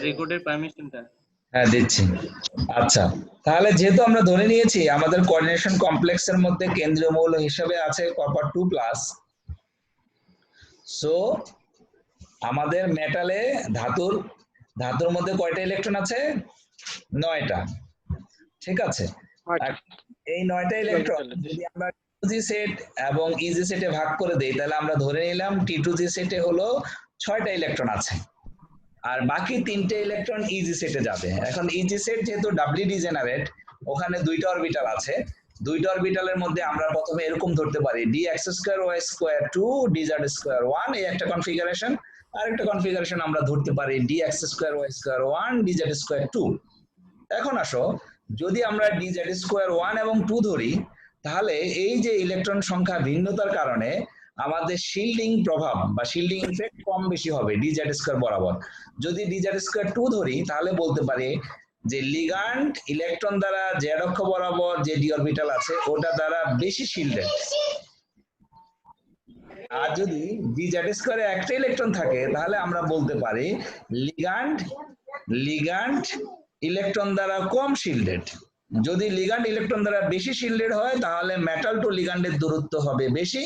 রেকর্ডের পারমিশনটা হ্যাঁ দিচ্ছি। আচ্ছা, তাহলে যেহেতু আমরা ধরে নিয়েছি আমাদের কোঅর্ডিনেশন কমপ্লেক্সের মধ্যে কেন্দ্রীয় মৌল হিসেবে আছে কপার 2+, সো আমাদের মেটালে ধাতুর মধ্যে কয়টা ইলেকট্রন আছে? 9টা। ঠিক আছে, এই 9টা ইলেকট্রন যদি আমরা টি সেট এবং ইজি সেটে ভাগ করে দেই তাহলে আমরা ধরে নিলাম T2G সেটে হলো 6টা ইলেকট্রন আছে, আর বাকি 3টে ইলেকট্রন ইজি সেটে যাবে। এখন ইজি সেট যেহেতু ডাবলি ডিজেনারেট, ওখানে 2টা অরবিটাল আছে, 2টা অরবিটালের মধ্যে আমরা প্রথমে এরকম ধরতে পারি dx2y2 dz2 1, এই একটা কনফিগারেশন। আরেকটা কনফিগারেশন আমরা ধরতে পারি dx2y2 dz2 2। এখন আসো, যদি আমরা dz2 1 এবং 2 ধরি, তাহলে এই যে ইলেকট্রন সংখ্যা ভিন্নতার কারণে আমাদের শিল্ডিং প্রভাব বা শিল্ডিং ইফেক্ট কম বেশি হবে dz2 বরাবর। যদি dz2 2 ধরি তাহলে বলতে পারি যে লিগ্যান্ড ইলেকট্রন দ্বারা জেড অক্ষ বরাবর যে ডি অরবিটাল আছে ওটা দ্বারা বেশি শিল্ডেড। আর যদি dz2 একটা ইলেকট্রন থাকে তাহলে আমরা বলতে পারি লিগ্যান্ড ইলেকট্রন দ্বারা কম শিল্ডেড। যদি লিগ্যান্ড ইলেকট্রন দ্বারা বেশি শিল্ডেড হয় তাহলে মেটাল টু লিগ্যান্ডের দূরত্ব হবে বেশি,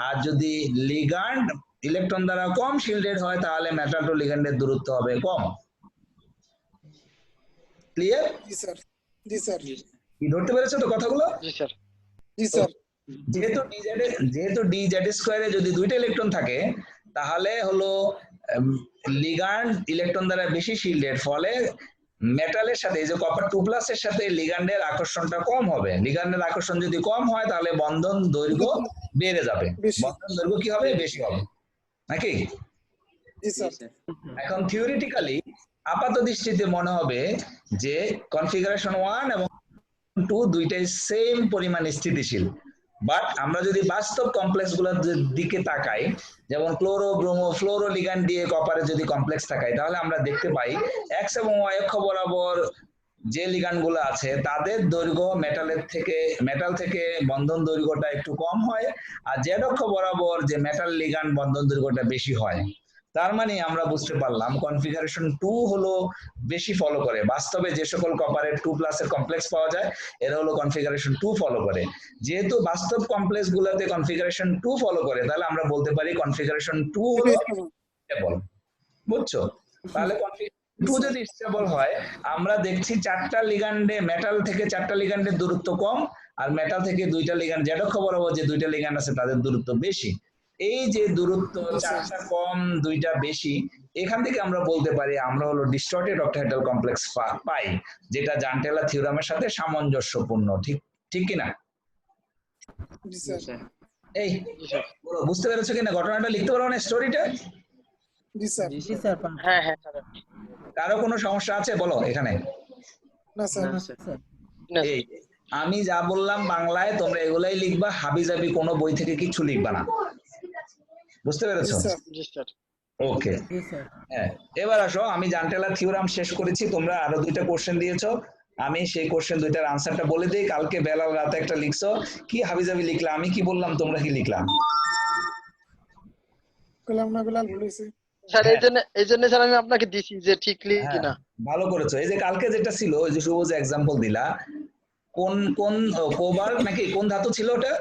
আর যদি লিগ্যান্ড ইলেকট্রন দ্বারা কম শিল্ডেড হয় তাহলে মেটাল টু লিগ্যান্ডের দূরত্ব হবে কম। ক্লিয়ার? জি স্যার, জি স্যার, কি ধরতে পেরেছো তো কথাগুলো? জি স্যার, জি স্যার। যেহেতু dz2 এ যদি 2টা ইলেকট্রন থাকে তাহলে হলো লিগ্যান্ড ইলেকট্রন দ্বারা বেশি শিল্ডেড, ফলে মেটালের সাথে এই যে কপার 2+ এর সাথে লিগ্যান্ডের আকর্ষণটা কম হবে। লিগ্যান্ডের আকর্ষণ যদি কম হয় তাহলে বন্ধন দৈর্ঘ্য বেড়ে যাবে, বন্ধন দৈর্ঘ্য কি হবে? বেশি হবে, নাকি? জি স্যার। এখন থিওরিটিক্যালি আপাত দৃষ্টিতে মনে হবে যে কনফিগারেশন 1 এবং 2 দুইটাই সেম পরিমাণ স্থিতিশীল, বাট আমরা যদি বাস্তব কমপ্লেক্স গুলোর দিকে তাকাই, যেমন ক্লোরো ব্রোমো ফ্লোরো লিগ্যান্ড দিয়ে কপারে যদি কমপ্লেক্স তাকাই তাহলে আমরা দেখতে পাই এক্স এবং ওয়াই অক্ষ বরাবর যে লিগ্যান্ড গুলো আছে তাদের দৈর্ঘ্য মেটাল থেকে বন্ধন দৈর্ঘ্যটা একটু কম হয়, আর জেড অক্ষ বরাবর যে মেটাল লিগ্যান্ড বন্ধন দৈর্ঘ্যটা বেশি হয়। তার মানে আমরা বুঝতে পারলাম কনফিগারেশন 2 হলো বেশি ফলো করে। বাস্তবে যে সকল কপারের 2+ এর কমপ্লেক্স পাওয়া যায় এরা হলো কনফিগারেশন 2 ফলো করে। যেহেতু বাস্তব কমপ্লেক্স গুলোতে কনফিগারেশন 2 ফলো করে তাহলে আমরা বলতে পারি কনফিগারেশন 2 হলো স্টেবল। বুঝছো? তাহলে কনফিগারেশন 2 যদি স্টেবল হয়, আমরা দেখছি 4টা লিগ্যান্ডে মেটাল থেকে 4টা লিগ্যান্ডের দূরত্ব কম, আর মেটাল থেকে 2টা লিগ্যান্ড জেড অক্ষ বরাবর যে 2টা লিগ্যান্ড আছে তাদের দূরত্ব বেশি। এই যে দূরত্ব 4টা কম 2টা বেশি, এখান থেকে আমরা বলতে পারি আমরা হলো ডিস্টর্টেড অক্টাহেড্রাল কমপ্লেক্স পাই, যেটা জান্টেলা থিওরামের সাথে সামঞ্জস্যপূর্ণ। ঠিক কিনা? জি স্যার। এই বুঝতে পেরেছো কিনা? ঘটনাটা লিখতে পারো না স্টোরিটা? জি স্যার, জি স্যার। হ্যাঁ হ্যাঁ স্যার। কারো কোনো সমস্যা আছে বলো এখানে? না স্যার, এই আমি যা বললাম বাংলায় তোমরা এগুলাই লিখবা, হাবিজাবি কোনো বই থেকে কিছু লিখবা না। বুঝতে পেরেছো? জি স্যার। ওকে, হ্যাঁ। এবার আসো, আমি জান্টেলার থিওরাম শেষ করেছি, তোমরা আরো 2টা কোশ্চেন দিয়েছো, আমি সেই কোশ্চেন 2টার আনসারটা বলে দিই। কালকে বেলাল রাতে একটা লিখছো, কি হাবিজাবি লিখলাম, আমি কি বললাম তোমরা কি লিখলাম? কলাম না বেলাল বলেছে স্যার। এই জন্য স্যার আমি আপনাকে দিছি যে ঠিক লিখি না। ভালো করেছো। এই যে কালকে যেটা ছিল, ওই যে শুভ যে এক্সাম্পল দিলা, কোন কোবাল্ট নাকি কোন ধাতু ছিল ওটা?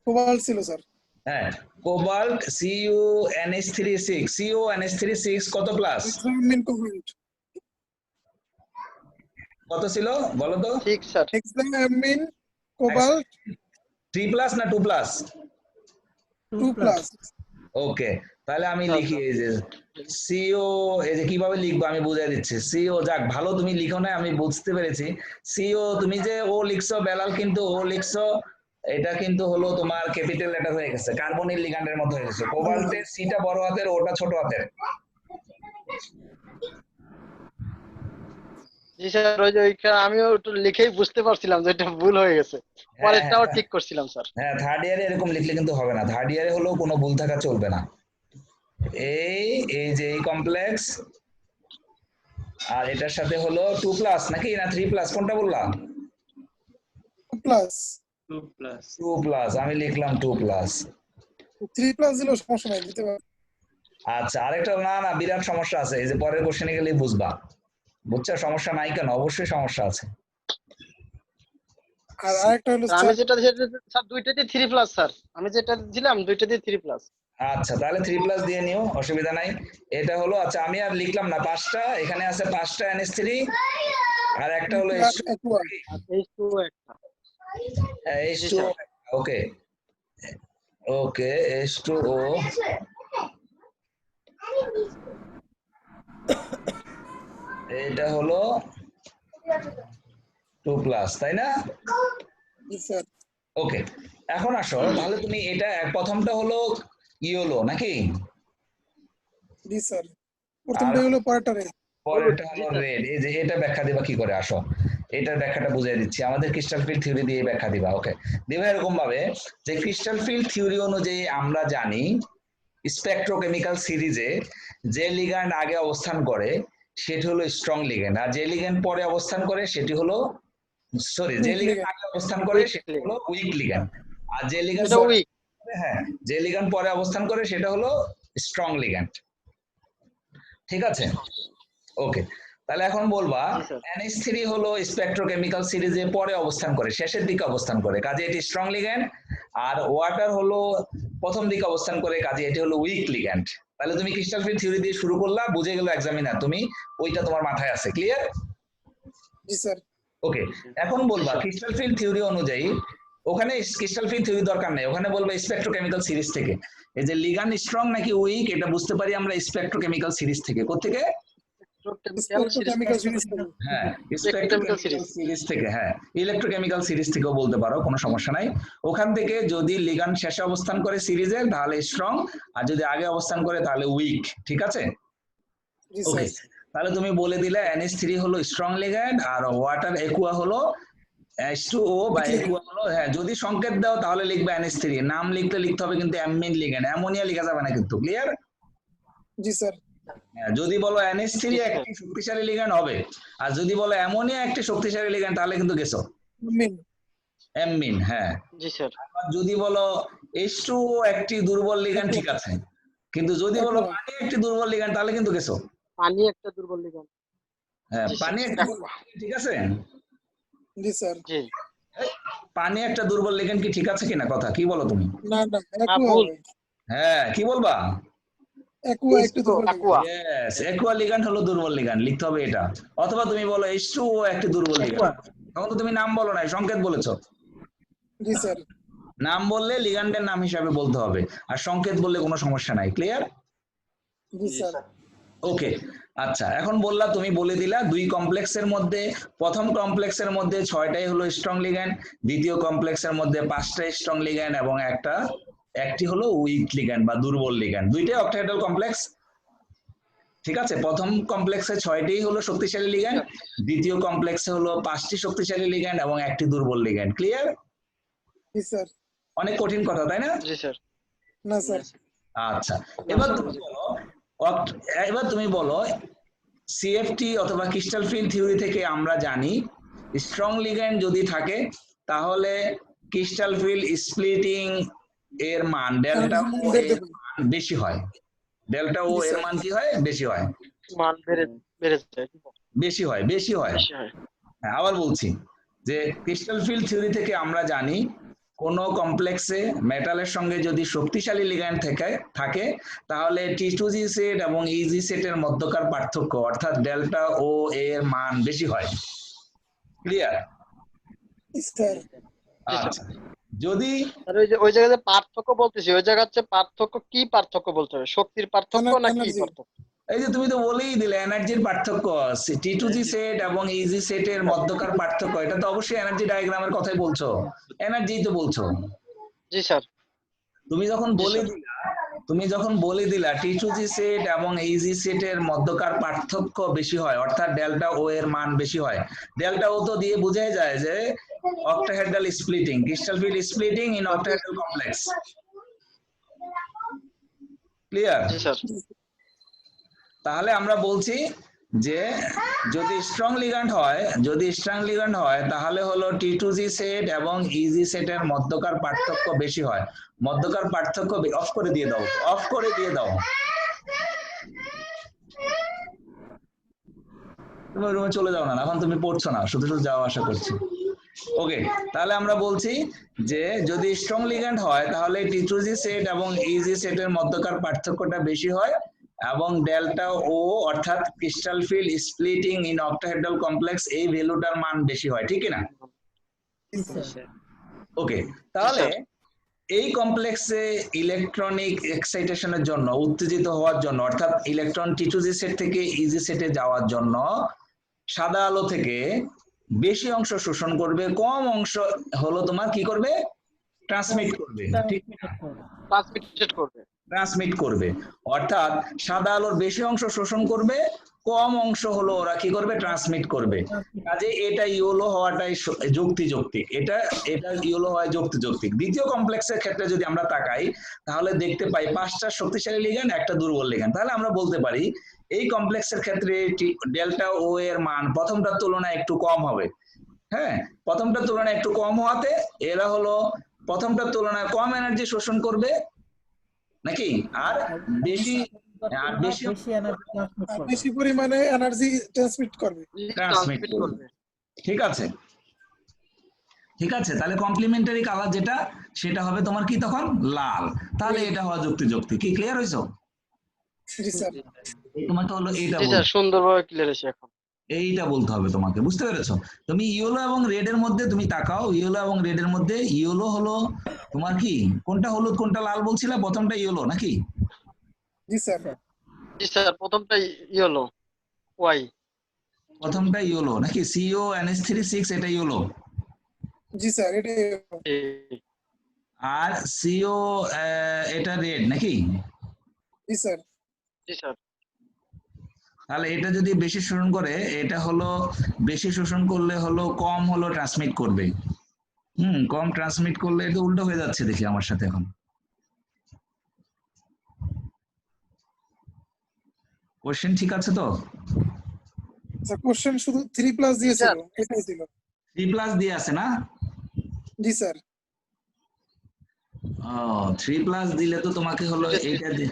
কোবাল্ট ছিল স্যার। হ্যাঁ, কোবাল্ট CuNH36, CuNH36 কত প্লাস? হেক্সামিন কোবাল্ট কত ছিল বলো তো? 6 স্যার। হেক্সামিন কোবাল্ট 3+ না 2+? 2+। ওকে, তাহলে আমি লিখি এই যে CO, এই যে কিভাবে লিখবো আমি বুঝাই দিচ্ছি। CO, যাক ভালো তুমি লিখো না, আমি বুঝতে পেরেছি। CO তুমি যে ও লিখছো বেলাল, কিন্তু ও লিখছো এটা কিন্তু হলো তোমার ক্যাপিটাল লেটার হয়ে গেছে, কার্বনিল লিগ্যান্ডের মতো হয়ে গেছে। কোবাল্টের সিটা বড় হাতের, ওটা ছোট হাতের। জি স্যার, ওই যে আমিও একটু লিখেই বুঝতে পারছিলাম যে এটা ভুল হয়ে গেছে, পরেরটাও ঠিক করছিলাম স্যার। হ্যাঁ, থার্ড ইয়ারে এরকম লিখলে কিন্তু হবে না, থার্ড ইয়ারে হলেও কোনো ভুল থাকা চলবে না। এই যে এই কমপ্লেক্স, আর এটার সাথে হলো 2+ নাকি না 3+, কোনটা বললাম? 2 প্লাস 2 প্লাস 2 প্লাস আমি লিখলাম 2 প্লাস 3 প্লাস দিলেও সমস্যা নাই দিতে পারো। আচ্ছা আরেকটা না বিরাট সমস্যা আছে এই যে পরের কোশ্চেনে গেলেই বুঝবা বুঝছো সমস্যা নাই কেন অবশ্যই সমস্যা আছে আর আরেকটা হলো আমি যেটা স্যার দুইটাতে 3 প্লাস স্যার আমি যেটা দিলাম দুইটাতে 3 প্লাস আচ্ছা তাহলে 3 প্লাস দিয়ে নিও অসুবিধা নাই এটা হলো আচ্ছা আমি আর লিখলাম না 5টা এখানে আছে 5টা NH3 আর একটা হলো Aqua। H2 একটা H2O ওকে ওকে H2O এটা হলো 2 প্লাস তাই না জি স্যার ওকে এখন আসো তাহলে তুমি এটা প্রথমটা হলো ইয়েলো নাকি জি স্যার প্রথমটা হলো পরেরটা রে পরেরটা হলো রেড এই যে এটা ব্যাখ্যা দিবা কি করে আসো এটার ব্যাখ্যাটা বুঝিয়ে দিচ্ছি আমাদের ক্রিস্টাল ফিল্ড থিওরি দিয়ে ব্যাখ্যা দিবা ওকে দিবা এরকম ভাবে যে ক্রিস্টাল ফিল্ড থিওরি অনুযায়ী আমরা জানি স্পেকট্রোকেমিক্যাল সিরিজে যে লিগ্যান্ড আগে অবস্থান করে সেটি হলো স্ট্রং লিগ্যান্ড আর যে লিগ্যান্ড পরে অবস্থান করে সেটি হলো সরি যে লিগ্যান্ড আগে অবস্থান করে সেটি হলো উইক লিগ্যান্ড আর যে লিগ্যান্ড এটা উইক হ্যাঁ যে লিগ্যান্ড পরে অবস্থান করে সেটা হলো স্ট্রং লিগ্যান্ড ঠিক আছে ওকে তাহলে এখন বলবা NH3 হলো স্পেকট্রোকেমিক্যাল সিরিজে পরে অবস্থান করে শেষের দিকে অবস্থান করে কাজে এটি স্ট্রং লিগ্যান্ড আর ওয়াটার হলো প্রথম দিকে অবস্থান করে কাজে এটি হলো উইক লিগ্যান্ড তাহলে তুমি ক্রিস্টাল ফিল্ড থিওরি দিয়ে শুরু করলা বুঝে গেল এক্সামিনার তুমি ওইটা তোমার মাথায় আছে ক্লিয়ার জি স্যার ওকে এখন বলবা ক্রিস্টাল ফিল্ড থিওরি অনুযায়ী ওখানে ক্রিস্টাল ফিল্ড থিওরি দরকার নেই ওখানে বলবা স্পেকট্রোকেমিক্যাল সিরিজ থেকে এই যে লিগ্যান্ড স্ট্রং নাকি উইক এটা বুঝতে পারি আমরা স্পেকট্রোকেমিক্যাল সিরিজ থেকে কোত্থেকে ইলেকট্রোকেমিক্যাল সিরিজ হ্যাঁ স্পেকট্রোকেমিক্যাল সিরিজ থেকে হ্যাঁ ইলেকট্রোকেমিক্যাল সিরিজ থেকেও বলতে পারো কোনো সমস্যা নাই ওখান থেকে যদি লিগ্যান্ড শেষে অবস্থান করে সিরিজের তাহলে স্ট্রং আর যদি আগে অবস্থান করে তাহলে উইক ঠিক আছে জি ওকে স্যার তাহলে তুমি বলে দিলে NH3 হলো স্ট্রং লিগ্যান্ড আর ওয়াটার একুয়া হলো H2O বা একুয়া হলো হ্যাঁ যদি সংকেত দাও তাহলে লিখবে NH3 নাম লিখতে হবে কিন্তু অ্যামিন লিগ্যান্ড অ্যামোনিয়া লেখা যাবে না কিন্তু ক্লিয়ার জি স্যার যদি বলো NH3 একটি শক্তিশালী লিগ্যান্ড হবে আর যদি বলো অ্যামোনিয়া একটি শক্তিশালী লিগ্যান্ড তাহলে কিন্তু গেছো মিন অ্যামিন হ্যাঁ জি স্যার আর যদি বলো H2O একটি দুর্বল লিগ্যান্ড ঠিক আছে কিন্তু যদি বলো পানি একটি দুর্বল লিগ্যান্ড তাহলে কিন্তু গেছো পানি একটা দুর্বল লিগ্যান্ড হ্যাঁ পানি একটা ঠিক আছে জি স্যার জি পানি একটা দুর্বল লিগ্যান্ড কি ঠিক আছে কিনা কথা কি বলো তুমি না না ভুল। হ্যাঁ কি বলবা Aqua একটু দুর্বল Aqua ইয়েস অ্যাকুয়া লিগ্যান্ড হলো দুর্বল লিগ্যান্ড লিখতে হবে এটা অথবা তুমি বলো H2O একটি দুর্বল লিগ্যান্ড তখন তো তুমি নাম বলো না সংকেত বলেছো জি স্যার নাম বললে লিগ্যান্ডের নাম হিসাবে বলতে হবে আর সংকেত বললে কোনো সমস্যা নাই ক্লিয়ার জি স্যার ওকে আচ্ছা এখন বললা তুমি বলে দিলা দুই কমপ্লেক্সের মধ্যে প্রথম কমপ্লেক্সের মধ্যে 6টাই হলো স্ট্রং লিগ্যান্ড দ্বিতীয় কমপ্লেক্সের মধ্যে 5টা স্ট্রং লিগ্যান্ড এবং একটি হলো উইক লিগ্যান্ড বা দুর্বল লিগ্যান্ড দুইটাই অক্টাহেড্রাল কমপ্লেক্স ঠিক আছে প্রথম কমপ্লেক্সে 6টি হলো শক্তিশালী লিগ্যান্ড দ্বিতীয় কমপ্লেক্সে হলো 5টি শক্তিশালী লিগ্যান্ড এবং একটি দুর্বল লিগ্যান্ড ক্লিয়ার জি স্যার অনেক কঠিন কথা তাই না জি স্যার না স্যার আচ্ছা এবার তুমি বলো CFT অথবা ক্রিস্টাল ফিল্ড থিওরি থেকে আমরা জানি স্ট্রং লিগ্যান্ড যদি থাকে তাহলে ক্রিস্টাল ফিল্ড স্প্লিটিং এর মান ডেল্টা ও এর মান বেশি হয় ডেল্টা ও এর মান কি হয় বেশি হয় মান বেড়ে যায় বেশি হয় হ্যাঁ আবার বলছি যে ক্রিস্টাল ফিল্ড থিওরি থেকে আমরা জানি কোন কমপ্লেক্সে মেটালের সঙ্গে যদি শক্তিশালী লিগ্যান্ড থাকে তাহলে T2G সেট এবং EG সেটের মধ্যকার পার্থক্য অর্থাৎ ডেল্টা ও এর মান বেশি হয় ক্লিয়ার স্যার আচ্ছা যদি আর ওই জায়গায় পার্থক্য বলতেছি ওই জায়গা হচ্ছে পার্থক্য কি পার্থক্য বলতে হবে শক্তির পার্থক্য না কি পার্থক্য এই যে তুমি তো বলেই দিলে এনার্জির পার্থক্য T2G সেট এবং EG সেটের মধ্যকার পার্থক্য এটা তো অবশ্যই এনার্জি ডায়াগ্রামের কথাই বলছো এনার্জি তো বলছো জি স্যার তুমি যখন বলে দিলা T2G সেট এবং EG সেটের মধ্যকার পার্থক্য বেশি হয় অর্থাৎ ডেল্টা ও এর মান বেশি হয় ডেল্টা ও তো দিয়ে বোঝাই যায় যে octahedral splitting crystal field splitting in octahedral complex clear G sir তাহলে আমরা বলছি যে যদি স্ট্রং লিগ্যান্ড হয় তাহলে হলো T2G সেট এবং ইজি সেটের মধ্যকার পার্থক্য বেশি হয়। মধ্যকার পার্থক্য অফ করে দিয়ে দাও। তুমি রুমে চলে যাও না, এখন তুমি পড়ছো না, শুধু শুধু যাওয়া আসা করছি। ওকে, তাহলে আমরা বলছি যে যদি স্ট্রং লিগ্যান্ড হয় তাহলে T2G সেট এবং ইজি সেটের মধ্যকার পার্থক্যটা বেশি হয় এবং ডেল্টা ও অর্থাৎ crystal field splitting in octahedral complex এই ভ্যালুটার মান বেশি হয়, ঠিক না? ওকে, তাহলে এই কমপ্লেক্সে ইলেকট্রনিক এক্সাইটেশনের জন্য উত্তেজিত হওয়ার জন্য অর্থাৎ ইলেকট্রন T2G সেট থেকে ইজি সেটে যাওয়ার জন্য সাদা আলো থেকে বেশি অংশ শোষণ করবে, কম অংশ হলো তোমার কি করবে, ট্রান্সমিট করবে, ঠিক ট্রান্সমিট করবে। অর্থাৎ সাদা আলোর বেশি অংশ শোষণ করবে, কম অংশ হলো ওরা কি করবে, ট্রান্সমিট করবে। কাজে এটা ইয়েলো হওয়াটাই যুক্তিযৌক্তিক, এটা ইয়েলো হয় যুক্তিযৌক্তিক। দ্বিতীয় কমপ্লেক্সের ক্ষেত্রে যদি আমরা তাকাই তাহলে দেখতে পাই 5টা শক্তিশালী লিগ্যান্ড, একটা দুর্বল লিগ্যান্ড। তাহলে আমরা বলতে পারি এই কমপ্লেক্সের ক্ষেত্রে ডেল্টা ও এর মান প্রথমটার তুলনায় একটু কম হবে। হ্যাঁ, প্রথমটার তুলনায় একটু কম হওয়াতে এরা হলো প্রথমটার তুলনায় কম এনার্জি শোষণ করবে নাকি, আর বেশি বেশি পরিমাণে এনার্জি ট্রান্সমিট করবে। ঠিক আছে, তাহলে কমপ্লিমেন্টারি কালার যেটা সেটা হবে তোমার কি তখন লাল। তাহলে এটা হওয়া যুক্তিযুক্তি। কি ক্লিয়ার হইছো? জি স্যার। তোমাকে হলো এইটা সুন্দরভাবে ক্লিয়ার হয়েছে এখন। এইটা বলতে হবে তোমাকে, বুঝতে পেরেছো? তুমি ইয়েলো এবং রেড এর মধ্যে তুমি তাকাও, ইয়েলো এবং রেড এর মধ্যে ইয়েলো হলো তোমার কি, কোনটা হলুদ কোনটা লাল বলছিলে? প্রথমটা ইয়েলো নাকি? জি স্যার। প্রথমটা ইয়েলো, ওয়াই। প্রথমটা ইয়েলো নাকি? CONH3 6 এটা ইয়েলো। জি স্যার, এটা। আর CO এটা রেড নাকি? জি স্যার। তাহলে এটা যদি বেশি শোষণ করে, এটা হলো বেশি শোষণ করলে হলো কম হলো ট্রান্সমিট করবে। কম ট্রান্সমিট করলে এটা উল্টো হয়ে যাচ্ছে দেখি আমার সাথে এখন। কোশ্চেন ঠিক আছে তো? স্যার কোশ্চেন শুধু 3+ দিয়েছিল, এটাই ছিল। 3+ দিয়ে আছে না? জি স্যার। ও 3+ দিলে তো তোমাকে হলো এইটা দিয়ে,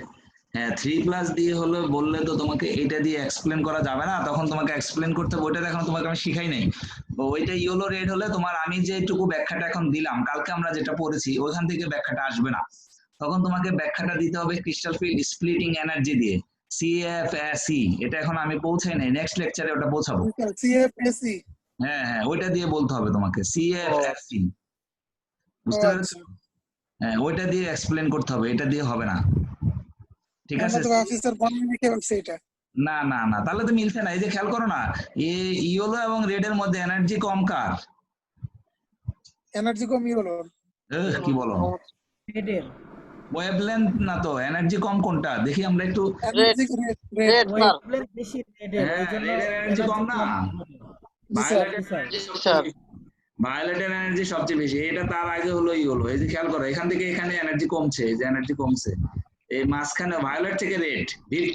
হ্যাঁ 3+ দিয়ে হলো বললে তো তোমাকে এইটা দিয়ে এক্সপ্লেন করা যাবে না, তখন তোমাকে এক্সপ্লেন করতে হবে। ওইটা এখন তোমাকে আমি শিখাই নাই। ওইটা ইয়েলো রেড হলে তোমার আমি যেটুকু ব্যাখ্যাটা এখন দিলাম, কালকে আমরা যেটা পড়েছি ওইখান থেকে ব্যাখ্যাটা আসবে না, তখন তোমাকে ব্যাখ্যাটা দিতে হবে ক্রিস্টাল ফিল্ড স্প্লিটিং এনার্জি দিয়ে, CFSE। এটা এখন আমি পৌঁছাই নাই, নেক্সট লেকচারে ওটা পৌঁছাবো। CFSE, হ্যাঁ ওইটা দিয়ে বলতে হবে তোমাকে, CFSE, বুঝতে পেরেছো? হ্যাঁ ওইটা দিয়ে এক্সপ্লেন করতে হবে, এটা দিয়ে হবে না, ঠিক আছে? অফিসার বানান লিখে রাখছে এটা। না না না, তাহলে তো মিলছে না। এই যে খেয়াল করো না, ইয়েলো এবং রেড এর মধ্যে এনার্জি কম কার? এনার্জি কম ইয়েলো। কি বলো? রেডের। ওয়েভলেন্থ না তো, এনার্জি কম কোনটা দেখি আমরা একটু। রেড বেশি রেডের, এইজন্য এনার্জি কম না। ভায়োলেটের এনার্জি সবচেয়ে বেশি, এটা তার আগে হলো ইয়েলো। এই যে খেয়াল করো, এখান থেকে এখানে এনার্জি কমছে, এই যে এনার্জি কমছে, এই মাঝখানে ভায়োলেট থেকে রেড। ভিড়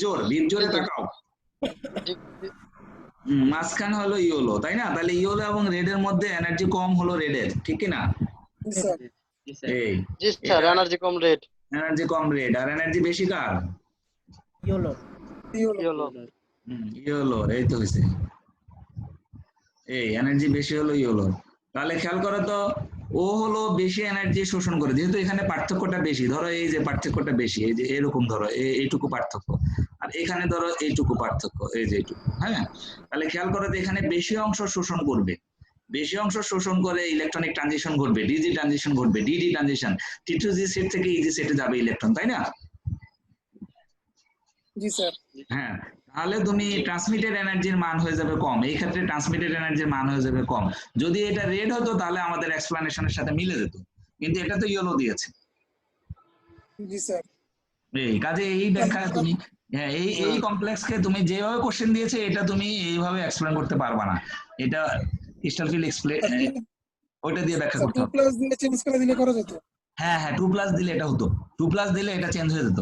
জোরে তাকাও, মাঝখানে হলো ইয়েলো, তাই না? তাহলে ইয়েলো এবং রেড এর মধ্যে এনার্জি কম হলো রেডের, ঠিক কি না? এই এনার্জি কম রেড, আর এনার্জি বেশি কার? ইয়েলো। এই তো হয়েছে, এই এনার্জি বেশি হলো ইয়েলো। তাহলে খেয়াল করো তো, ও হলো বেশি এনার্জি শোষণ করে, যেহেতু এখানে পার্থক্যটা বেশি। ধরো এই যে পার্থক্যটা বেশি, এই যে এরকম ধরো এইটুকু পার্থক্য, আর এখানে ধরো এইটুকু পার্থক্য, এই যে এইটুকু। হ্যাঁ, তাহলে খেয়াল করো তো এখানে বেশি অংশ শোষণ করবে, বেশি অংশ শোষণ করে ইলেকট্রনিক ট্রানজিশন ঘটবে, ডিজি ট্রানজিশন ঘটবে, ডিডি ট্রানজিশন, T2G সেট থেকে ইজি সেটে যাবে ইলেকট্রন, তাই না? জি স্যার। হ্যাঁ, তাহলে তুমি ট্রান্সমিটেড এনার্জির মান হয়ে যাবে কম। এই ক্ষেত্রে ট্রান্সমিটেড এনার্জির মান হয়ে যাবে কম। যদি এটা রেড হতো তাহলে আমাদের এক্সপ্লানেশনের সাথে মিলে যেত, কিন্তু এটা তো ইয়েলো দিয়েছে। জি স্যার। এই কাজে এই ব্যাখ্যা তুমি, হ্যাঁ এই কমপ্লেক্সকে তুমি যেভাবে কোশ্চেন দিয়েছে এটা তুমি এইভাবে এক্সপ্লেন করতে পারবা না। এটা ক্রিস্টাল ফিল্ড এক্সপ্লেন ওইটা দিয়ে ব্যাখ্যা করতে হবে। 2+ দিলে চেঞ্জ করে দিলে করা যেত। হ্যাঁ 2+ দিলে এটা হতো, 2+ দিলে এটা চেঞ্জ হয়ে যেত।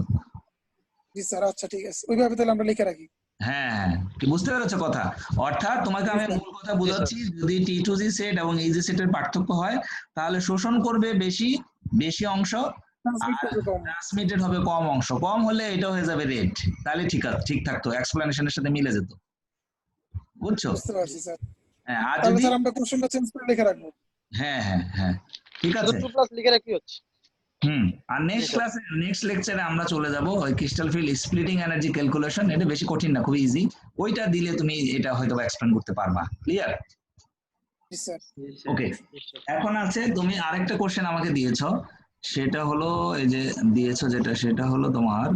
জি স্যার, আচ্ছা ঠিক আছে, ওইভাবে তাহলে আমরা লিখে রাখি। হ্যাঁ হ্যাঁ, কি বুঝতে পেরেছো কথা? অর্থাৎ তোমাকে আমি স্যার মূল কথা জি স্যার। বুঝাচ্ছি, যদি T2G সেট এবং ইজি সেটের পার্থক্য হয় তাহলে শোষণ করবে বেশি বেশি অংশ, ট্রান্সমিট আর করবে কম। ট্রান্সমিটেড হবে কম অংশ। কম হলে এটা হয়ে যাবে রেট, তাহলে ঠিক থাকতো, এক্সপ্লেনেশনের সাথে মিলে যেত। বুঝছো? বুঝতে পারছি স্যার। হ্যাঁ, আর তাহলে যদি স্যার আমরা কোশ্চেনটা চেঞ্জ করে লিখে রাখবো। হ্যাঁ হ্যাঁ হ্যাঁ, ঠিক শুধু আছে। 2+ লিখে রাখি হচ্ছে। আর জি নেক্সট স্যার। ক্লাসে নেক্সট লেকচারে আমরা চলে যাব ওই crystal field splitting energy calculation. এটা বেশি কঠিন না, খুব ইজি। ওইটা দিলে তুমি এটা হয়তো এক্সপ্লেন করতে পারবা। ক্লিয়ার? জি স্যার। ওকে, জি স্যার। এখন আছে তুমি আরেকটা কোশ্চেন আমাকে দিয়েছো, সেটা হলো এই যে দিয়েছো যেটা, সেটা হলো তোমার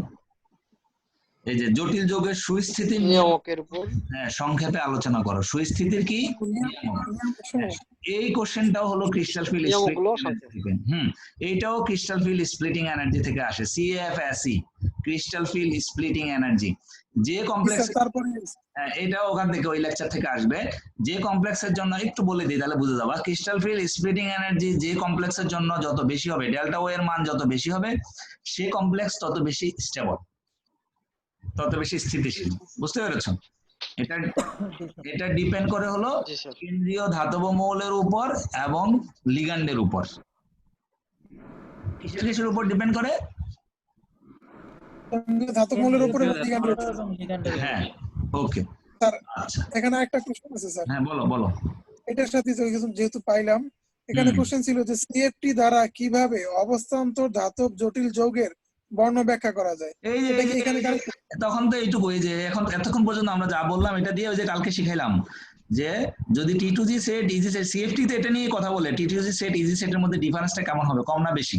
এই যে জটিল যৌগের সুস্থিতির নিয়ম। নিয়ামকের উপর। হ্যাঁ, সংক্ষেপে আলোচনা করো সুস্থিতির কি নিয়ম। হ্যাঁ, এই কোশ্চেনটাও হলো ক্রিস্টাল ফিল্ড নিয়মগুলো স্প্লিটিং এনার্জি সংক্ষেপ। থেকে। এইটাও ক্রিস্টাল ফিল্ড স্প্লিটিং এনার্জি থেকে আসে, সিএফএসই, ক্রিস্টাল ফিল্ড স্প্লিটিং এনার্জি। যে জি কমপ্লেক্স, স্যার। তারপরে এটাও ওখান থেকে ওই লেকচার থেকে আসবে। যে কমপ্লেক্সের জন্য একটু বলে দিই তাহলে বুঝে যাবা, ক্রিস্টাল ফিল্ড স্প্লিটিং এনার্জি যে কমপ্লেক্সের জন্য যত বেশি হবে, ডেল্টা ও এর মান যত বেশি হবে, সে কমপ্লেক্স তত বেশি স্টেবল, তত বেশি স্থিতিশীল। বুঝতে পেরেছো? এটা এটা ডিপেন্ড করে হলো জি স্যার। কেন্দ্রীয় ধাতব মৌলের উপর এবং লিগ্যান্ডের উপর। কিসের উপর ডিপেন্ড করে? ধাতব মৌলের উপর এবং কেন্দ্রীয় লিগ্যান্ডের উপর। এবং লিগ্যান্ডের উপর। হ্যাঁ, ওকে, স্যার আচ্ছা, এখানে একটা কোশ্চেন আছে স্যার। হ্যাঁ বলো বলো। এটার সাথে যেহেতু পাইলাম, এখানে হুম, কোশ্চেন ছিল যে সিএফটি দ্বারা কিভাবে অবস্থান্তর ধাতব জটিল যৌগের বর্ণ ব্যাখ্যা করা যায়। এই যে এটা এই কি যে এখানে এই যে কারেক্ট? তখন তো এইটুকু, এই যে এখন এতক্ষণ পর্যন্ত আমরা যা বললাম এটা দিয়ে ওই যে কালকে শিখাইলাম যে যদি T2G set easy set, CFT তে এটা নিয়ে কথা বলে T2G সেট ইজি সেটের মধ্যে ডিফারেন্সটা কেমন হবে, কম না বেশি,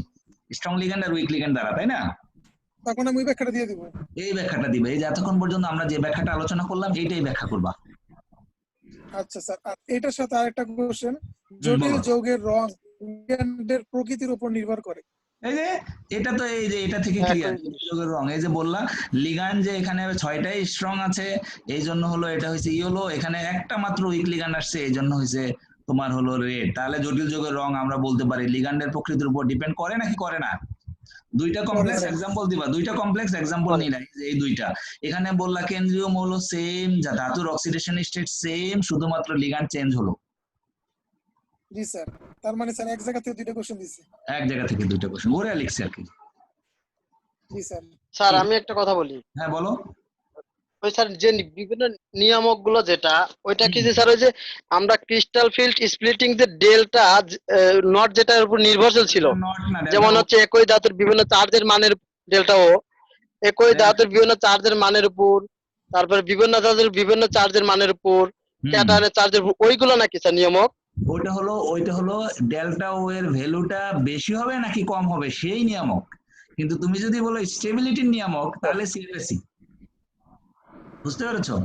স্ট্রং লিগ্যান্ড আর উইক লিগ্যান্ড দ্বারা, তাই না? তখন আমি ওই ব্যাখ্যাটা দিয়ে দিব। এই ব্যাখ্যাটা দিবে, এই যে এতক্ষণ পর্যন্ত আমরা যে ব্যাখ্যাটা আলোচনা করলাম এইটাই ব্যাখ্যা করবা। আচ্ছা স্যার। আর এটার সাথে আরেকটা কোশ্চেন, বলো। জটিল যৌগের রং লিগ্যান্ডের প্রকৃতির উপর নির্ভর করে। এই যে এটা তো এই যে এটা থেকে ক্লিয়ার, একই জিনিস। যোগের রং, এই যে বললা লিগ্যান্ড যে এখানে 6টাই স্ট্রং আছে, এই জন্য হলো এটা হয়েছে ইয়েলো, এখানে একটা মাত্র উইক লিগ্যান্ড আসছে এই জন্য হয়েছে তোমার হলো রেড। তাহলে জটিল যোগের রং আমরা বলতে পারি লিগ্যান্ডের প্রকৃতির উপর ডিপেন্ড করে নাকি করে না? দুইটা করে কমপ্লেক্স স্যার। এক্সাম্পল দিবা, দুইটা কমপ্লেক্স এক্সাম্পল করে। নিলাই, এই দুইটা। এখানে বললা কেন্দ্রীয় মৌল সেম, ধাতুর অক্সিডেশন স্টেট সেম, শুধুমাত্র লিগ্যান্ড চেঞ্জ হলো। জি স্যার। তার মানে স্যার এক জায়গা থেকে দুইটা কোশ্চেন দিছে। এক জায়গা থেকে দুইটা কোশ্চেন ঘুরে লিখছে আর কি। জি স্যার। স্যার আমি একটা কথা বলি। হ্যাঁ বলো। ওই স্যার যে বিভিন্ন নিয়ামক গুলো যেটা, ওইটা কি যে স্যার ওই যে আমরা ক্রিস্টাল ফিল্ড স্প্লিটিং যে ডেল্টা নট যেটার উপর নির্ভরশীল ছিল, নট না, যেমন হচ্ছে একই ধাতুর বিভিন্ন চার্জের মানের ডেল্টা ও, একই ধাতুর বিভিন্ন চার্জের মানের উপর, তারপরে বিভিন্ন ধাতুর বিভিন্ন চার্জের মানের উপর, ক্যাটায়নের চার্জের উপর, ওইগুলো নাকি স্যার নিয়ামক? ওইটা হলো ডেল্টা ও এর ভ্যালুটা বেশি হবে নাকি কম হবে সেই নিয়ামক। কিন্তু তুমি যদি বলো স্টেবিলিটির নিয়ামক তাহলে সিএফএসি। বুঝতে পেরেছো?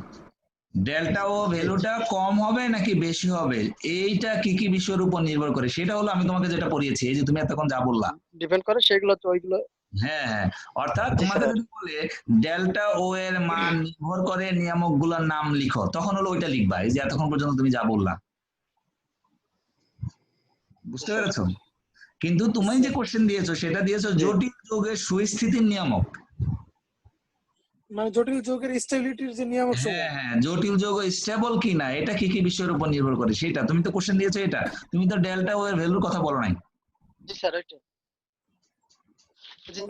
ডেল্টা ও জি ভ্যালুটা কম হবে নাকি বেশি হবে, এইটা কি কি বিষয়ের উপর নির্ভর করে, সেটা হলো আমি তোমাকে যেটা পড়িয়েছি, এই যে তুমি এতক্ষণ যা বললা। ডিপেন্ড করে, সেগুলো তো ওইগুলো। হ্যাঁ হ্যাঁ, অর্থাৎ জি তোমাকে স্যার। যদি বলে ডেল্টা ও এর মান নির্ভর করে নিয়ামক গুলোর নাম লিখো, তখন হলো ওইটা লিখবা, এই যে এতক্ষণ পর্যন্ত তুমি যা বললা। জি বুঝতে স্যার। পেরেছো? কিন্তু তুমি যে কোশ্চেন দিয়েছো সেটা দিয়েছো জি। জটিল যৌগের সুস্থিতির নিয়ামক। মানে জটিল যৌগের স্টেবিলিটির যে নিয়ামক সমূহ। হ্যাঁ হ্যাঁ, জটিল যৌগ স্টেবল কি না এটা কি কি বিষয়ের উপর নির্ভর করে সেটা, তুমি তো কোশ্চেন দিয়েছো এটা, তুমি তো ডেল্টা ও এর ভ্যালুর কথা বলো নাই। জি স্যার ওইটা। জি,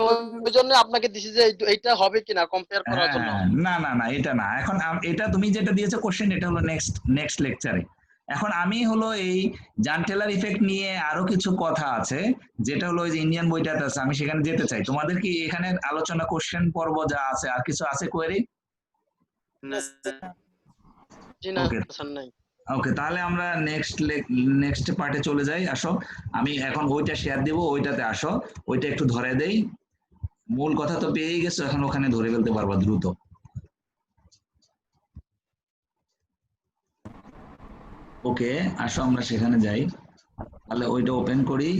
ওই জন্য আপনাকে দিছি যে এইটা হবে কিনা কম্পেয়ার করার হ্যাঁ জন্য। হ্যাঁ, না না না, এটা না, এখন এটা তুমি যেটা দিয়েছো কোশ্চেন, এটা হলো নেক্সট নেক্সট লেকচারে। এখন আমি হলো এই জান টেলার ইফেক্ট নিয়ে আরো কিছু কথা আছে, যেটা হলো ওই যে ইন্ডিয়ান বইটাতে আছে, আমি সেখানে যেতে চাই। তোমাদের কি এখানে আলোচনা কোশ্চেন পর্ব যা আছে আর কিছু আছে কোয়েরি? জি না ওকে স্যার, নাই। ওকে, তাহলে আমরা নেক্সট পার্টে চলে যাই, আসো। আমি এখন ওইটা শেয়ার দিব, ওইটাতে আসো, ওইটা একটু ধরে দেই। মূল কথা তো পেয়েই গেছো, এখন ওখানে ধরে ফেলতে পারবা দ্রুত। ওকে, আসো আমরা সেখানে যাই, তাহলে ওইটা ওপেন করি।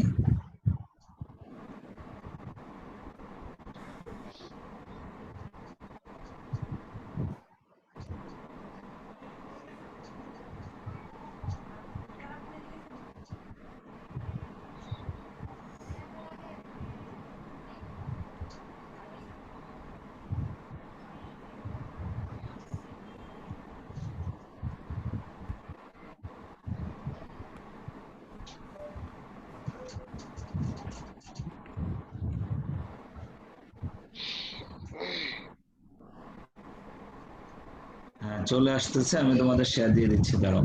চলে আসতেছে, আমি তোমাদের শেয়ার দিয়ে দিচ্ছি, দাঁড়াও।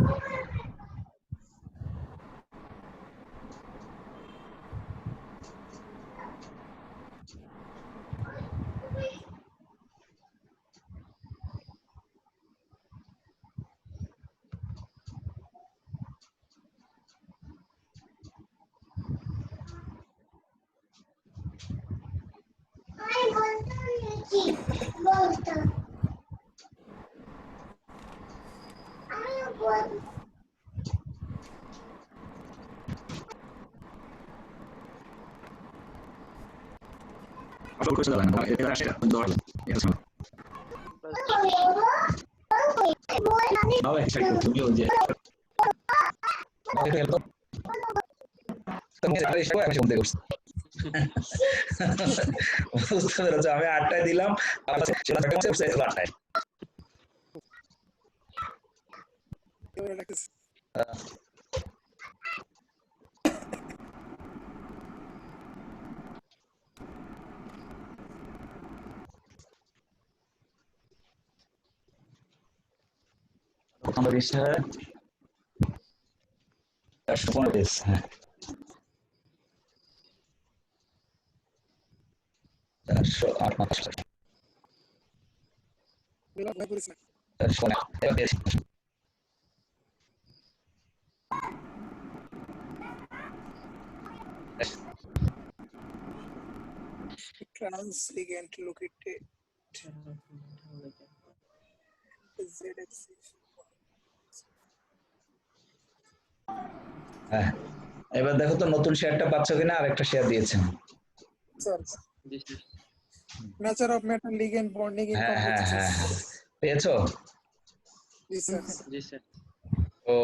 বুঝতে পেরেছো, আমি 8টায় দিলাম, 8টায়। প্রথম পৃষ্ঠা 415, হ্যাঁ 408 Trans ligand located Z axis. হ্যাঁ, এবার দেখো তো নতুন শেয়ারটা পাচ্ছ কিনা, আরেকটা শেয়ার দিয়েছেন। Sir, nature of metal ligand bonding in হ্যাঁ হ্যাঁ হ্যাঁ হ্যাঁ, complexes. পেয়েছো? Yes, sir.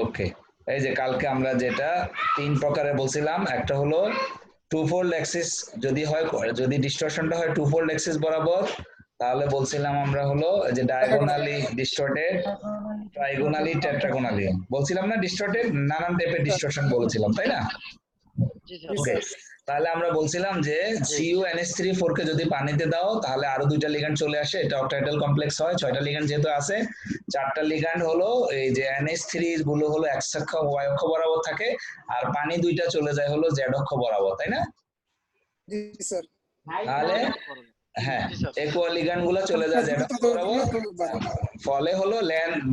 ওকে, এই যে কালকে আমরা যেটা 3 প্রকারে বলছিলাম, একটা হলো টু ফোল্ড অ্যাক্সিস, যদি হয়, যদি ডিস্টরশনটা হয় টু ফোল্ড অ্যাক্সিস বরাবর, তাহলে বলছিলাম আমরা হলো যে ডায়াগোনালি ডিস্টর্টেড, ট্রাইগোনালি, টেট্রাগোনালি বলছিলাম না, ডিস্টর্টেড নানান টাইপের ডিস্টরশন বলেছিলাম, তাই না? ওকে, তাহলে আমরা বলছিলাম যে CuNH3 কে যদি পানিতে দাও তাহলে আরো 2টা লিগ্যান্ড চলে আসে, এটা অক্টাহেড্রাল কমপ্লেক্স হয়। 6টা লিগ্যান্ড যেহেতু আছে, 4টা লিগ্যান্ড হলো এই যে NH3 গুলো হলো x অক্ষ y অক্ষ বরাবর থাকে, আর পানি 2টা চলে যায় হলো z অক্ষ বরাবর, তাই না? Yes, sir. তাহলে হ্যাঁ, একোয়া লিগ্যান্ড গুলো চলে যায় z অক্ষ বরাবর, ফলে হলো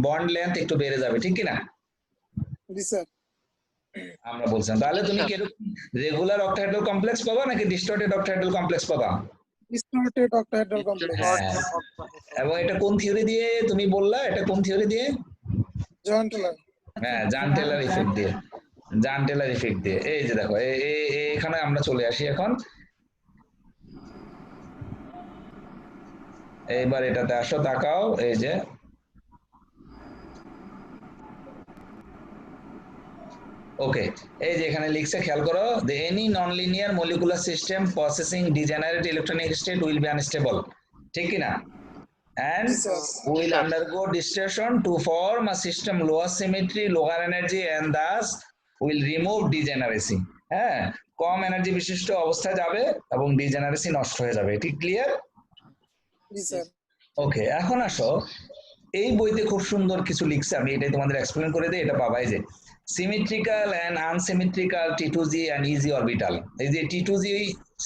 বন্ড লেন্থ একটু বেড়ে যাবে, ঠিক কি না? Yes, sir. আমরা বলছিলাম, তাহলে তুমি কি রেগুলার অক্টাহেড্রাল কমপ্লেক্স পাবা নাকি ডিস্টর্টেড অক্টাহেড্রাল কমপ্লেক্স পাবা? Distorted octahedral complex. হ্যাঁ, এবং এটা কোন থিওরি দিয়ে তুমি বললা, এটা কোন থিওরি দিয়ে? John Taylor. হ্যাঁ, জান টেলার ইফেক্ট দিয়ে, জান টেলার ইফেক্ট দিয়ে। এই যে দেখো, এখানে আমরা চলে আসি এখন, এইবার এটাতে আসো, তাকাও, এই যে ওকে, এই যে এখানে লিখছে, খেয়াল করো, the any non-linear molecular system possessing degenerate electronic state will be unstable, ঠিক কি না? And Yes, sir. will undergo distortion to form a system lower symmetry, lower energy, and thus will remove degeneracy. হ্যাঁ, কম energy বিশিষ্ট অবস্থায় যাবে এবং ডিজেনারেসি নষ্ট হয়ে যাবে, ঠিক ক্লিয়ার? Yes, sir. ওকে, এখন আসো, এই বইতে খুব সুন্দর কিছু লিখছে, আমি এটাই তোমাদের এক্সপ্লেন করে দিই, এটা পাবাই যে symmetrical and unsymmetrical T2G and EG orbital. এই যে T2G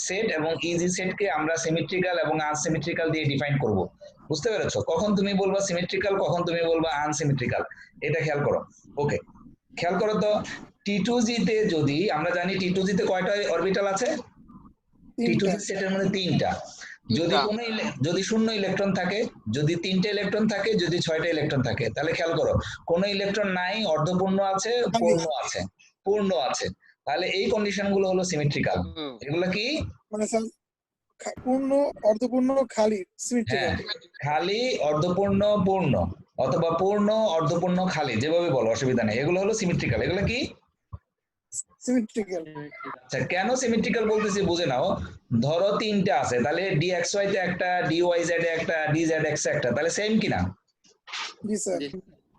সেট এবং EG সেটকে আমরা সিমেট্রিক্যাল এবং আনসিমেট্রিক্যাল দিয়ে ডিফাইন করব, বুঝতে পেরেছো? কখন তুমি বলবা সিমেট্রিক্যাল, কখন তুমি বলবা আনসিমেট্রিক্যাল, এটা খেয়াল করো। ওকে, খেয়াল করো তো, T2G তে যদি আমরা জানি T2G তে কয়টা অরবিটাল আছে? T2G সেটের মধ্যে 3টা। যদি যদি শূন্য ইলেকট্রন থাকে, যদি 3টে ইলেকট্রন থাকে, যদি 6টা ইলেকট্রন থাকে, তাহলে খেয়াল করো, কোনো ইলেকট্রন নাই, অর্ধপূর্ণ আছে, পূর্ণ আছে, পূর্ণ আছে, তাহলে এই কন্ডিশন গুলো হলো সিমেট্রিক্যাল। এগুলো কি? মানে স্যার পূর্ণ, অর্ধপূর্ণ, খালি, সিমেট্রিক্যাল। খালি, অর্ধপূর্ণ, পূর্ণ, অথবা পূর্ণ, অর্ধপূর্ণ, খালি, যেভাবে বলো, অসুবিধা নেই, এগুলো হলো সিমেট্রিক্যাল। এগুলো কি? সিমেট্রিক্যাল। আচ্ছা, কেন সিমেট্রিক্যাল বলতেছি বুঝে নাও। ধরো 3টা আছে, তাহলে DXY তে একটা, DYZ এ একটা, DZX এ একটা, তাহলে সেম কিনা? জি স্যার।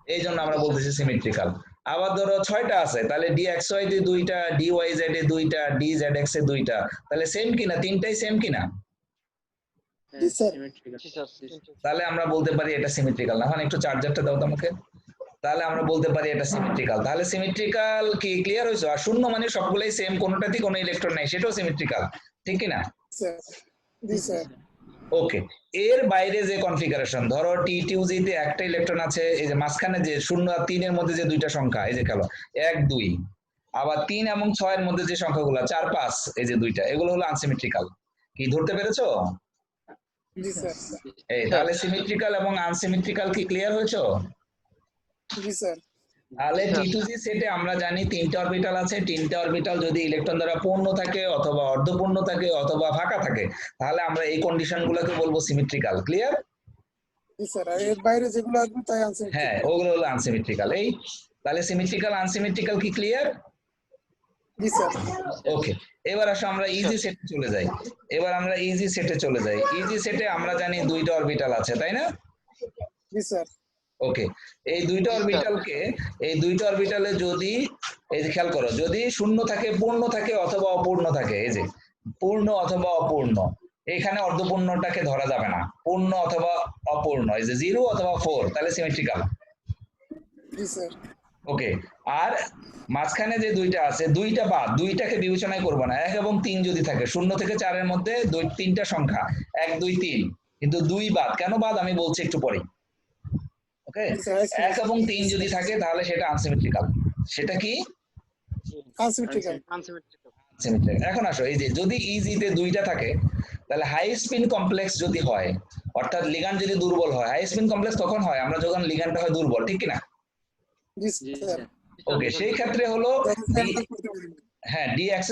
এই জন্য আমরা বলতেছি সিমেট্রিক্যাল। আবার ধরো 6টা আছে, তাহলে DXY তে 2টা, DYZ এ 2টা, DZX এ 2টা, তাহলে সেম কিনা? 3টাই সেম কিনা? জি স্যার। জি স্যার। তাহলে আমরা বলতে পারি এটা সিমেট্রিক্যাল না। এখন একটু চার্জারটা দাও তো আমাকে। তাহলে আমরা বলতে পারি এটা সিমেট্রিক্যাল। তাহলে সিমেট্রিক্যাল কি ক্লিয়ার হয়েছে? আর শূন্য মানে সবগুলোই সেম, কোনোটাতেই কোনো ইলেকট্রন নাই, সেটাও সিমেট্রিক্যাল, ঠিক কি না? স্যার। জি স্যার। ওকে, এর বাইরে যে কনফিগারেশন, ধরো T2G তে একটা ইলেকট্রন আছে, এই যে মাঝখানে যে 0 আর 3 এর মধ্যে যে দুইটা সংখ্যা, এই যে খেলো 1 2, আবার 3 এবং 6 এর মধ্যে যে সংখ্যাগুলো 4 5, এই যে দুইটা, এগুলো হলো আনসিমেট্রিক্যাল। কি ধরতে পেরেছো? জি স্যার। এই তাহলে সিমেট্রিক্যাল এবং আনসিমেট্রিক্যাল কি ক্লিয়ার হয়েছে? জি স্যার। তাহলে T2G সেটে আমরা জানি 3টা অরবিটাল আছে। 3টা অরবিটাল যদি ইলেকট্রন দ্বারা পূর্ণ থাকে অথবা অর্ধপূর্ণ থাকে অথবা ফাঁকা থাকে, তাহলে আমরা এই কন্ডিশনগুলোকে বলবো সিমেট্রিক্যাল। ক্লিয়ার? জি স্যার। আর এর বাইরে যেগুলো আসবে তাই আনসিমেট্রিক। হ্যাঁ, ওগুলো হলো আনসিমেট্রিক্যাল। এই তাহলে সিমেট্রিক্যাল আনসিমেট্রিক্যাল কি ক্লিয়ার? জি স্যার। ওকে, এবার আসো আমরা ইজি সেটে চলে যাই। ইজি সেটে আমরা জানি 2টা অরবিটাল আছে, তাই না? জি স্যার। ওকে, এই 2টা অরবিটালে যদি, এই যে খেয়াল করো, যদি শূন্য থাকে, পূর্ণ থাকে অথবা অপূর্ণ থাকে, এই যে পূর্ণ অথবা অপূর্ণ, এখানে অর্ধপূর্ণটাকে ধরা যাবে না, পূর্ণ অথবা অপূর্ণ, এই যে 0 অথবা 4, তাহলে সিমেট্রিক্যাল। জি স্যার। ওকে, আর মাঝখানে যে দুইটা আছে, দুইটা বাদ, দুইটাকে বিবেচনাই করবো না। 1 এবং 3 যদি থাকে, 0 থেকে 4 এর মধ্যে 3টা সংখ্যা 1 2 3, কিন্তু 2 বাদ, কেন বাদ আমি বলছি একটু পরে। ওকে, 1 এবং 3 যদি থাকে তাহলে সেটা আনসিমেট্রিক্যাল। সেটা কি? আনসিমেট্রিক্যাল। সিমেট্রিক। এখন আসো, এই যে যদি ইজিতে 2টা থাকে, তাহলে হাই স্পিন কমপ্লেক্স যদি হয়, অর্থাৎ লিগ্যান্ড যদি দুর্বল হয়, হাই স্পিন কমপ্লেক্স তখন হয় আমরা যখন লিগ্যান্ডটা হয় দুর্বল, ঠিক কি না? জি স্যার। ওকে, সেই ক্ষেত্রে হলো যখন করতে পারি না। হ্যাঁ, dx²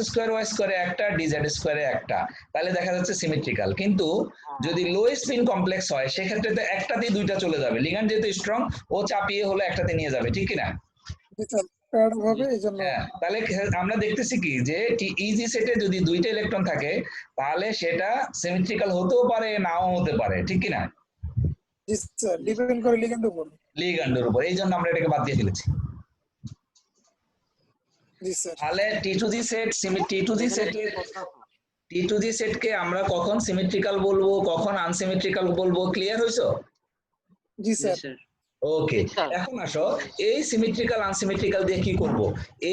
একটা, dz² একটা, তাহলে দেখা যাচ্ছে সিমেট্রিক্যাল। কিন্তু যদি লো স্পিন কমপ্লেক্স হয়, সেক্ষেত্রে তো একটাতেই দুইটা চলে যাবে, লিগ্যান্ড যেহেতু স্ট্রং, ও চাপিয়ে হলো একটাতে নিয়ে যাবে, ঠিক কি না? জি স্যার। প্যাড হবে এইজন্য। হ্যাঁ, তাহলে আমরা দেখতেছি কি যে ইজি সেটে যদি 2টা ইলেকট্রন থাকে, তাহলে সেটা সিমেট্রিক্যাল হতেও পারে, নাও হতে পারে, ঠিক কি না? জি স্যার। ডিপেন্ড করে লিগ্যান্ডের উপর। লিগ্যান্ডের উপর, এই জন্য আমরা এটাকে বাদ দিয়ে ফেলেছি। জি স্যার। তাহলে T2G সেটকে আমরা কখন সিমেট্রিক্যাল বলবো, কখন আনসিমেট্রিক্যাল বলবো, ক্লিয়ার হয়েছে? জি স্যার। ওকে, এখন আসো এই সিমেট্রিক্যাল আনসিমেট্রিক্যাল দিয়ে কি করব।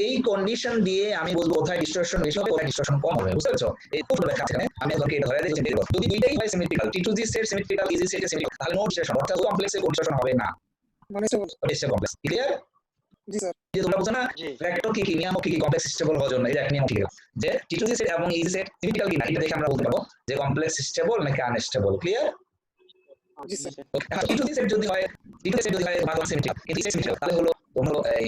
এই কন্ডিশন দিয়ে আমি বলবো কোথায় ডিসটরশন বেশি হবে, কোথায় ডিসটরশন কম হবে, বুঝতে পারছো? এই পুরো ব্যাখ্যা আছে এখানে, আমি তোমাকে এটা ধরে দিয়েছি। যদি দুইটাই হয় symmetrical, T2G set symmetrical, easy set symmetrical, তাহলে নো ডিসটরশন, অর্থাৎ কমপ্লেক্সে কোনো ডিসটরশন হবে না, মানে স্টেবল। এটা কমপ্লেক্স। ক্লিয়ার? জি স্যার। যে তোমরা বুঝছো না ফ্যাক্টর কি নিয়ম কি কমপ্লেক্স স্টেবল হওয়ার জন্য, এই যে এক নিয়ম ঠিক যে T2G সেট এবং ইজি সেট সিমেট্রিক্যাল কিনা, এটা দেখে আমরা বলতে পারবো যে কমপ্লেক্স স্টেবল নাকি আনস্টেবল। ক্লিয়ার? জি স্যার। T2G সেট যদি হয়, ভাগ সিমেট্রিক্যাল, কিন্তু সিমেট্রিক্যাল, তাহলে হলো তোমরা এই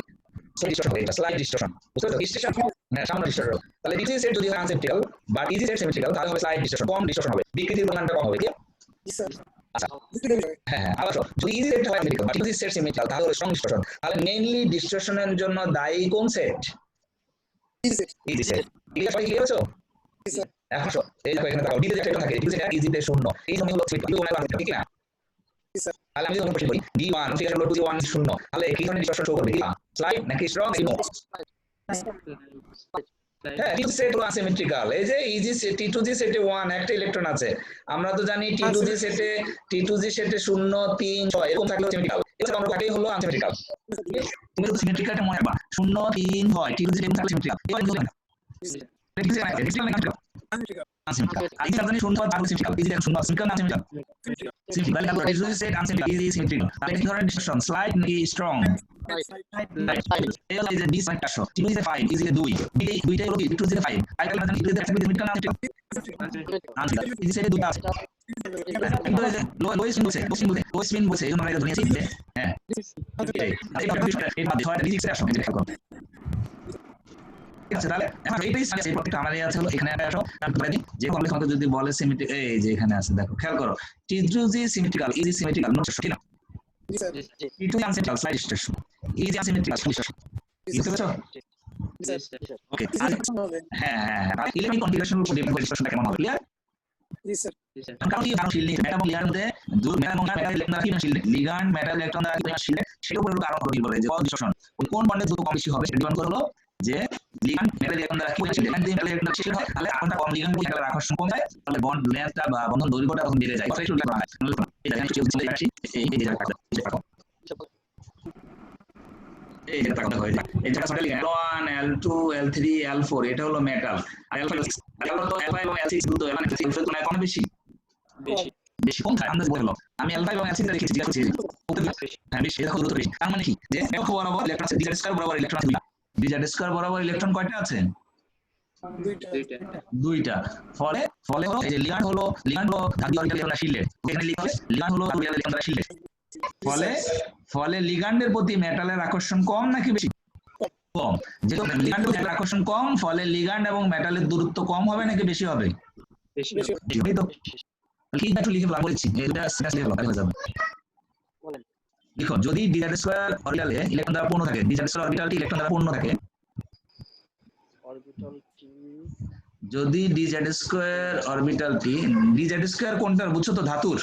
ডিসটরশন হবে, এটা স্লাইড ডিসটরশন, বুঝতে পারছো? ডিসটরশন হ্যাঁ, সামান্য ডিসটরশন। তাহলে T2G সেট যদি হয় আনসিমেট্রিক্যাল বা ইজি সেট সিমেট্রিক্যাল, তাহলে হবে স্লাইড ডিসটরশন, কম ডিসটরশন হবে, বিকৃতির পরিমাণটা কম হবে। কি? জি স্যার। আচ্ছা, দুটোই হবে। হ্যাঁ, আবার যদি ইজি সেট হয় সিমেট্রিক্যাল বা T2G সেট সিমেট্রিক্যাল, তাহলে হলো স্ট্রং ডিসটরশন। তাহলে মেইনলি ডিসটরশনের জন্য দায়ী কোন সেট? জি স্যার। Easy set. ক্লিয়ার হয়েছে? জি স্যার। এখন আসো, এই দেখো এখানে দেখো ডিতে একটা থাকে, ডিতে এক, ইজিতে 0, এই জন্য হলো সিমেট্রিক্যাল, ইজি মানে ঠিক না? জি স্যার। তাহলে আমি যখন প্রশ্ন করি D1 ঠিক আছে, হলো 2G1 0, তাহলে কি ধরনের ডিসটরশন শো করবে? কি স্লাইড নাকি স্ট্রং নাকি নো? হ্যাঁ, T2G সেট হলো আসিমেট্রিক্যাল। এই যে ইজি সেট T2G সেটে 1 একটা ইলেকট্রন আছে, আমরা তো জানি T2G সেটে 0 3 6 এরকম থাকলে সিমেট্রিক্যাল, এছাড়া আমরা কাটেই হলো আনসিমেট্রিক্যাল। তুমি তো সিমেট্রিক্যালটা মনে রাখবা, 0 3 হয় T2G এরকম থাকলে সিমেট্রিক্যাল। এবার কি হবে? আনসিমেট্রিক্যাল। আনসিমেট্রিক্যাল। আর ইজি জানি 0 হয় তাহলে সিমেট্রিক্যাল, ইজি দেখো 0 সিমেট্রিক্যাল না আনসিমেট্রিক্যাল? সিমেট্রিক্যাল। তাহলে T2G set unsymmetrical, easy symmetrical. তাহলে কি ধরনের ডিসটরশন, স্লাইড নাকি স্ট্রং? এই হলো এই যে D সাইড 400, T2G 5, ইজি 2, দুইটাই হলো T2G 5, তাহলে আমরা জানি T2G সিমেট্রিক্যাল না আনসিমেট্রিক্যাল? ইজি সেটে দুটো আছে, কিন্তু এই যে লো স্পিন বলছে, এই জন্য আমরা এটা ধরেছি যে হ্যাঁ, এই বিষয়টা এই বাদে হয় D6 এর আসো, এই দেখো। ঠিক আছে, তাহলে এখন এইটাই আছে, এই প্রত্যেকটা আমাদের আছে হলো এখানে একটা আসো, তারপরে যে কমপ্লেক্স আমাকে যদি বলে সিমেট্রিক, এই যে এখানে আছে দেখো, খেয়াল করো, T2G symmetrical, easy symmetrical, no ঠিক না? জি sir. T2G unsymmetrical, slide distortion, ইজি আনসিমেট্রিক্যাল, ডিসটরশন। বুঝতে পেরেছো? জি স্যার। ওকে, ডিসটরশন হবে। হ্যাঁ হ্যাঁ হ্যাঁ, ইলেকট্রনিক কনফিগারেশনের উপর ডিপেন্ড করে ডিসটরশনটা কেমন হবে। ক্লিয়ার? জি স্যার। কারণ কি কারণ শিল্ড এবং লিগান্ড মধ্যে মেটাল ইলেকট্রন কি শিল্ড, লিগান্ড মেটাল ইলেকট্রন দ্বারা কি শিল্ড, সেটার উপর কারণ নির্ভর করে যে ডিসটরশন কোন বন্ডে দ্রুত কম বেশি হবে, সেটা ডিপেন্ড করে হলো যে লিগ্যান্ড মেটাল ইলেকট্রন দ্বারা কি পরিমাণ লিগ্যান্ড মেটাল ইলেকট্রন শিল হয়, তাহলে আকর্ষণ কম লিগ্যান্ড মেটালের আকর্ষণ কমে যায়, তাহলে বন্ড লেন্থটা বা বন্ধন দৈর্ঘ্যটা তখন বেড়ে যায়। কথা একটু লেখা হয় এই দেখেন একটু চলে আসি এই যে জায়গাটা এই যে টাকা হয়ে যায় এই জায়গা sorry L1 L2 L3 L4 এটা হলো মেটাল, আর L5 তো L5 এবং L6 দুটো মানে L5 তুলনায় কম বেশি বেশি কম থাকে আন্দাজ বললো আমি L5 এবং L6 দেখেছি জিজ্ঞাসা করছি হ্যাঁ বেশি দেখো দুটো বেশি, তার মানে কি যে F বরাবর ইলেকট্রন আছে, ডিজেড স্কয়ার বরাবর ইলেকট্রন আছে, ডিজেড স্কয়ার বরাবর ইলেকট্রন কয়টা আছে? দুইটা। ফলে ফলে হলো এই যে লিগ্যান্ড হলো ধাতু অরবিটাল ইলেকট্রন শিল্ডেড, এখানে লিখা আছে লিগ্যান্ড হলো ধাতু অরবিটাল ইলেকট্রন শিল্ডেড। ফলে লিগ্যান্ডের প্রতি মেটালের আকর্ষণ কম নাকি বেশি? কম। যেহেতু লিগ্যান্ডের মেটালের আকর্ষণ কম, ফলে লিগ্যান্ড এবং মেটালের দূরত্ব কম হবে নাকি বেশি হবে? বেশি হবে। তো কি একটু লিখে বলেছি এটা সিরিয়াস লিখে হয়ে যাবে। লিখো যদি ডিজেড স্কয়ার অরবিটালে ইলেকট্রন দ্বারা পূর্ণ থাকে, ডিজেড স্কয়ার অরবিটালটি ইলেকট্রন দ্বারা পূর্ণ থাকে, যদি ডিজেড স্কয়ার অরবিটালটি ডিজেড স্কয়ার কোনটা বুঝছো তো? ধাতুর।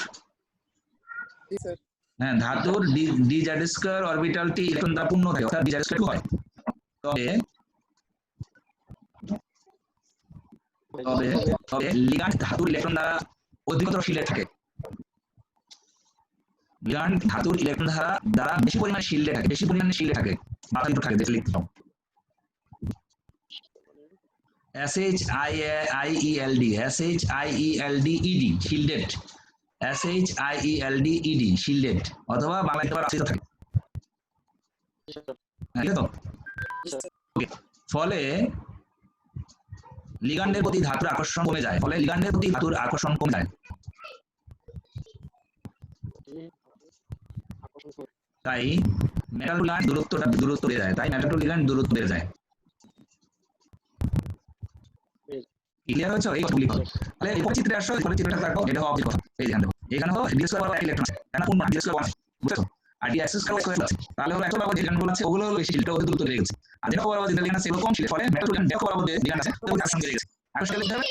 হ্যাঁ ধাতুর ডিজেড স্কয়ার অরবিটালটি ইলেকট্রন দ্বারা পূর্ণ থাকে অর্থাৎ ডিজেড স্কয়ার হয়, তবে তবে লিগ্যান্ড ধাতুর ইলেকট্রন দ্বারা অধিকতর শিল্ডেড থাকে, লিগ্যান্ড ধাতুর ইলেকট্রন দ্বারা বেশি পরিমাণে শিল্ডে থাকে, বেশি পরিমাণে শিল্ডে থাকে বাকি থাকে দেখে লিখতে পারো SHIELD শিল্ডেড, SHIELD শিল্ডেড অথবা বাংলাতে আশ্রিত থাকে। ঠিক আছে তো? ফলে লিগ্যান্ডের প্রতি ধাতুর আকর্ষণ কমে যায়, ফলে লিগ্যান্ডের প্রতি ধাতুর আকর্ষণ কমে যায়, তাই মেটাল টু লিগ্যান্ড দূরত্ব বেড়ে যায়, তাই মেটাল টু লিগ্যান্ড দূরত্ব বেড়ে যায়। ক্লিয়ার হয়েছে? এই কথাগুলি তাহলে এই চিত্রে আসো, এই চিত্রটা দেখো, এটা হবে কথা এই ধ্যান দেবো এখানে হলো ডি স্কয়ার বরাবর ইলেকট্রন আছে, এটা কোন ডি স্কয়ার আছে বুঝছো, আর ডি স্কয়ার স্কয়ার আছে, তাহলে হলো একটা বরাবর যে লিগ্যান্ডগুলো আছে ওগুলো হলো বেশি শিল্ডটা ওদের দূরত্ব বেড়ে গেছে, আর যেটা বরাবর যে লিগ্যান্ড আছে এগুলো কম শিল্ড, ফলে মেটাল টু লিগ্যান্ড দেখো বরাবর যে লিগ্যান্ড আছে ওগুলো আকর্ষণ বেড়ে গেছে, আকর্ষণ লিখতে হবে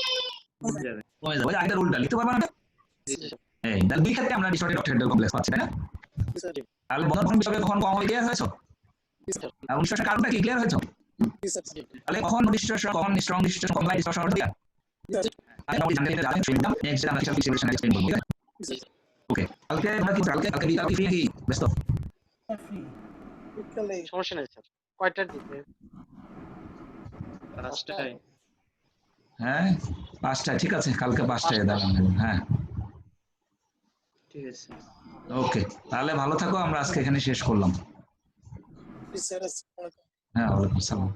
কমে যাবে, ওই যে আগের রুলটা লিখতে পারবা না? এই তাহলে দুই ক্ষেত্রে আমরা ডিসঅর্ডার অক্টাহেড্রাল কমপ্লেক্স পাচ্ছি তাই না? তাহলে বন্ধন বিষয়কে কখন কম হয়ে ক্লিয়ার হয়েছে? আর ডিসঅর্ডার কারণটা কি ক্লিয়ার হয়েছে? তাহলে কখন ডিসঅর্ডার কখন স্ট্রং ডিসঅর্ডার কম বাই ডিসঅর্ডার দিয়া আমি আপনি জানতে চাইলে শুনতাম নেক্সট আমরা কিছু সিচুয়েশন এক্সপ্লেইন করব। ওকে কালকে আমরা কি কালকে বিকাল কি ফ্রি নাকি ব্যস্ত? সমস্যা নেই স্যার। কয়টার দিকে? 5টায়। হ্যাঁ 5টায় ঠিক আছে, কালকে 5টায় দাঁড়ান। হ্যাঁ ঠিক আছে। ওকে তাহলে ভালো থাকো, আমরা আজকে এখানে শেষ করলাম। হ্যাঁ ওয়ালাইকুম আসসালাম।